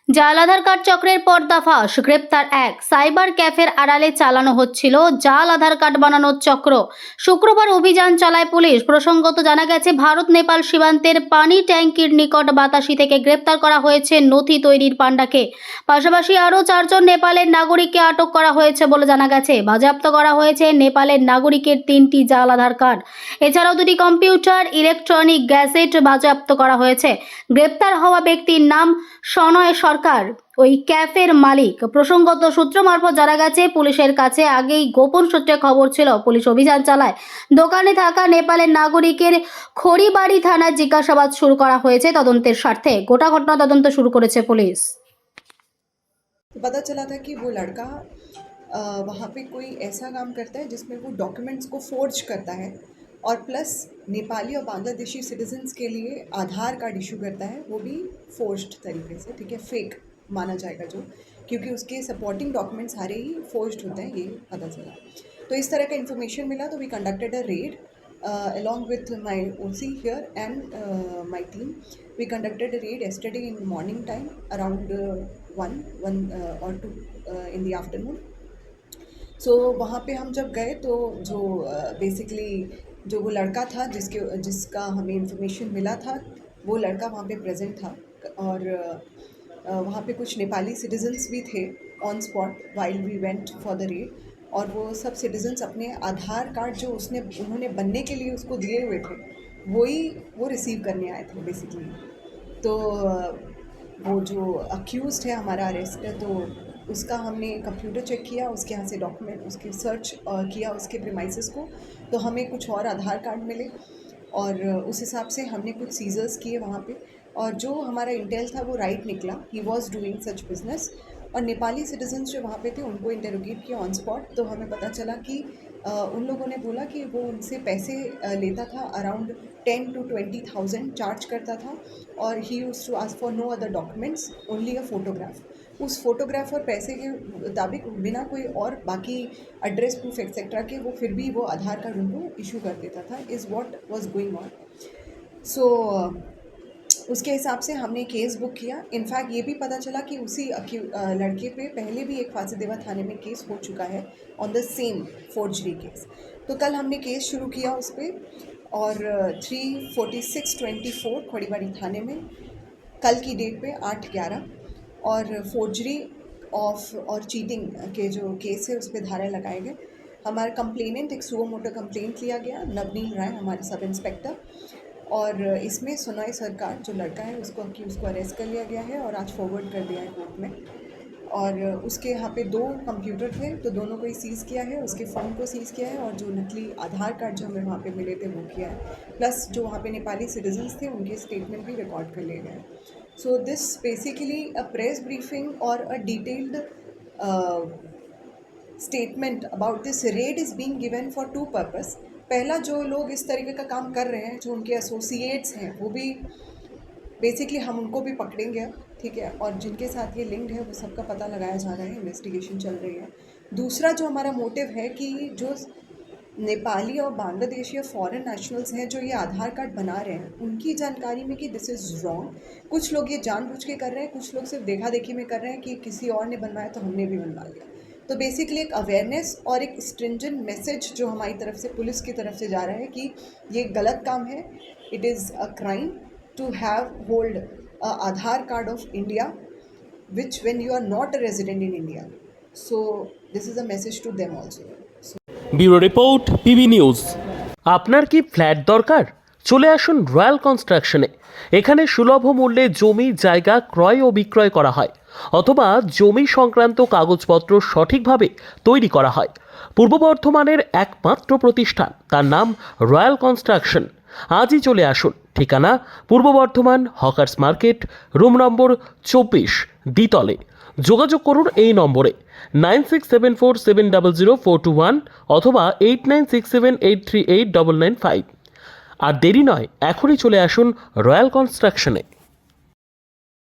জাল আধার কার্ড চক্রের পর্দাফাশ, গ্রেপ্তার এক। সাইবার ক্যাফের আড়ালে চালানো হচ্ছিল জাল আধার কার্ড বানানোর চক্র। শুক্রবার অভিযান চালায় পুলিশ। প্রসঙ্গত জানা গেছে, ভারত নেপাল সীমান্তের পানি ট্যাঙ্কির নিকট বাতাসি থেকে গ্রেপ্তার করা হয়েছে নথি তৈরির পাণ্ডাকে। পাশাপাশি আরও 4 জন নেপালের নাগরিককে আটক করা হয়েছে বলে জানা গেছে। বাজেয়াপ্ত করা হয়েছে নেপালের নাগরিকের 3টি জাল আধার কার্ড। এছাড়াও 2টি কম্পিউটার, ইলেকট্রনিক গ্যাজেট বাজেয়াপ্ত করা হয়েছে। গ্রেপ্তার হওয়া ব্যক্তির নাম সনয় সরকার, ওই ক্যাফের মালিক। প্রসঙ্গত সূত্র মারফত জানা গেছে, পুলিশের কাছে আগেই গোপন সূত্রে খবর ছিল। পুলিশ অভিযান চালায়। দোকানে থাকা নেপালের নাগরিকের খড়িবাড়ি থানায় জিজ্ঞাসাবাদ শুরু করা হয়েছে তদন্তের স্বার্থে। গোটা ঘটনা তদন্ত শুরু করেছে পুলিশ। पता चला था कि वो लड़का वहाँ पे कोई ऐसा काम करता है जिसमें वो डॉक्यूमेंट्स को फोर्ज करता है और प्लस नेपाली और बांग्लादेशी सिटीजन्स के लिए आधार कार्ड इशू करता है, वो भी फोर्ज्ड तरीके से, ठीक है, फेक माना जाएगा जो, क्योंकि उसके सपोर्टिंग डॉक्यूमेंट्स सारे ही फोर्ज्ड होते हैं, ये पता चला। तो इस तरह का इन्फॉर्मेशन मिला तो we conducted a raid along with my OC here and my team. We conducted a raid yesterday in morning time around 1 or 2 in the afternoon. So वहाँ पे हम जब गए तो जो बेसिकली जो वो लड़का था जिसका हमें इंफॉर्मेशन मिला था, वो लड़का वहाँ पे प्रेजेंट था और वहाँ पे कुछ नेपाली सिटीजन्स भी थे on spot while we went for the raid. और वो सब सिटीजन्स अपने आधार कार्ड जो उन्होंने बनने के लिए उसको दिए हुए थे वो रिसीव करने आए थे बेसिकली। तो वो जो अक्यूज़्ड है हमारा अरेस्ट है, तो उसका हमने कंप्यूटर चेक किया, उसके यहाँ से डॉक्यूमेंट उसके सर्च किया उसके प्रीमाइसेस को, तो हमें कुछ और आधार कार्ड मिले और उस हिसाब से हमने कुछ सीजर्स किए वहाँ पे। और जो हमारा इंटेल था वो राइट निकला, he was doing such business. और नेपाली सिटीजन्स जो वहाँ पे थे उनको इंटरोगेट किया ऑन स्पॉट, तो हमें पता चला कि उन लोगों ने बोला कि वो उनसे पैसे लेता था, अराउंड 10 to 20,000 चार्ज करता था और he used to ask for no other documents, only a photograph. उस फोटोग्राफ और पैसे के मुताबिक बिना कोई और बाकी एड्रेस प्रूफ एक्सेट्रा के वो फिर भी वो आधार कार्ड उनको इशू कर देता था, is what was going on. So उसके हिसाब से हमने केस बुक किया। इनफैक्ट ये भी पता चला कि उसी लड़के पे पहले भी एक फांसीदेवा थाने में केस हो चुका है on the same forgery case. तो कल हमने केस शुरू किया उस पर और 346/24 खड़ीबाड़ी थाने में कल की डेट पे 8/11 और फोर्जरी ऑफ और चीटिंग के जो केस है उस पर धारा लगाए गए। हमारा कंप्लेनेंट एक सुओ मोटो कंप्लेंट लिया गया, नवनील राय हमारे सब इंस्पेक्टर, और इसमें सुनय सरकार जो लड़का है उसको अरेस्ट कर लिया गया है और आज फॉरवर्ड कर दिया है कोर्ट में। और उसके यहाँ पे 2 कंप्यूटर थे तो दोनों को ही सीज़ किया है, उसके फ़ोन को सीज़ किया है और जो नकली आधार कार्ड जो हमें वहाँ पे मिले थे वो किया है, प्लस जो वहाँ पे नेपाली सिटीजन्स थे उनके स्टेटमेंट भी रिकॉर्ड कर लिए गए। So this basically a press briefing और a detailed statement about this raid is being given for 2 purpose. पहला, जो लोग इस तरीके का काम कर रहे हैं, जो उनके एसोसिएट्स हैं, वो भी बेसिकली हम उनको भी पकड़ेंगे, ठीक है, और जिनके साथ ये लिंक्ड है वो सबका पता लगाया जा रहा है, इन्वेस्टिगेशन चल रही है। दूसरा जो हमारा मोटिव है कि जो नेपाली और बांग्लादेशी और फॉरेन नेशनल्स हैं जो ये आधार कार्ड बना रहे हैं, उनकी जानकारी में कि दिस इज़ रॉन्ग। कुछ लोग ये जानबूझ के कर रहे हैं, कुछ लोग सिर्फ देखा देखी में कर रहे हैं कि किसी और ने बनवाया तो हमने भी बनवा लिया। तो बेसिकली एक अवेयरनेस और एक स्ट्रिंजेंट मैसेज जो हमारी तरफ से पुलिस की तरफ से जा रहा है कि ये गलत काम है, it is a crime to have hold Aadhaar card of India which when you are not a resident in India. So this is a message to them also. Bureau report, PB news. আপনার কি flat দরকার? চলে আসুন royal কনস্ট্রাকশনে। এখানে সুলভ মূল্যে জমি জায়গা ক্রয় ও বিক্রয় করা হয়, অথবা জমি সংক্রান্ত কাগজপত্র সঠিকভাবে তৈরি করা হয়। পূর্ব বর্ধমানের একমাত্র প্রতিষ্ঠান, তার নাম রয়্যাল কনস্ট্রাকশন। আজই চলে আসুন। ঠিকানা পূর্ব Bardhaman hawkers market, room number 24, দ্বিতলে। যোগাযোগ করুন এই নম্বরে 9674700421 অথবা 8967838995। আর দেরি নয়, এখনই চলে আসুন রয়্যাল কনস্ট্রাকশনে।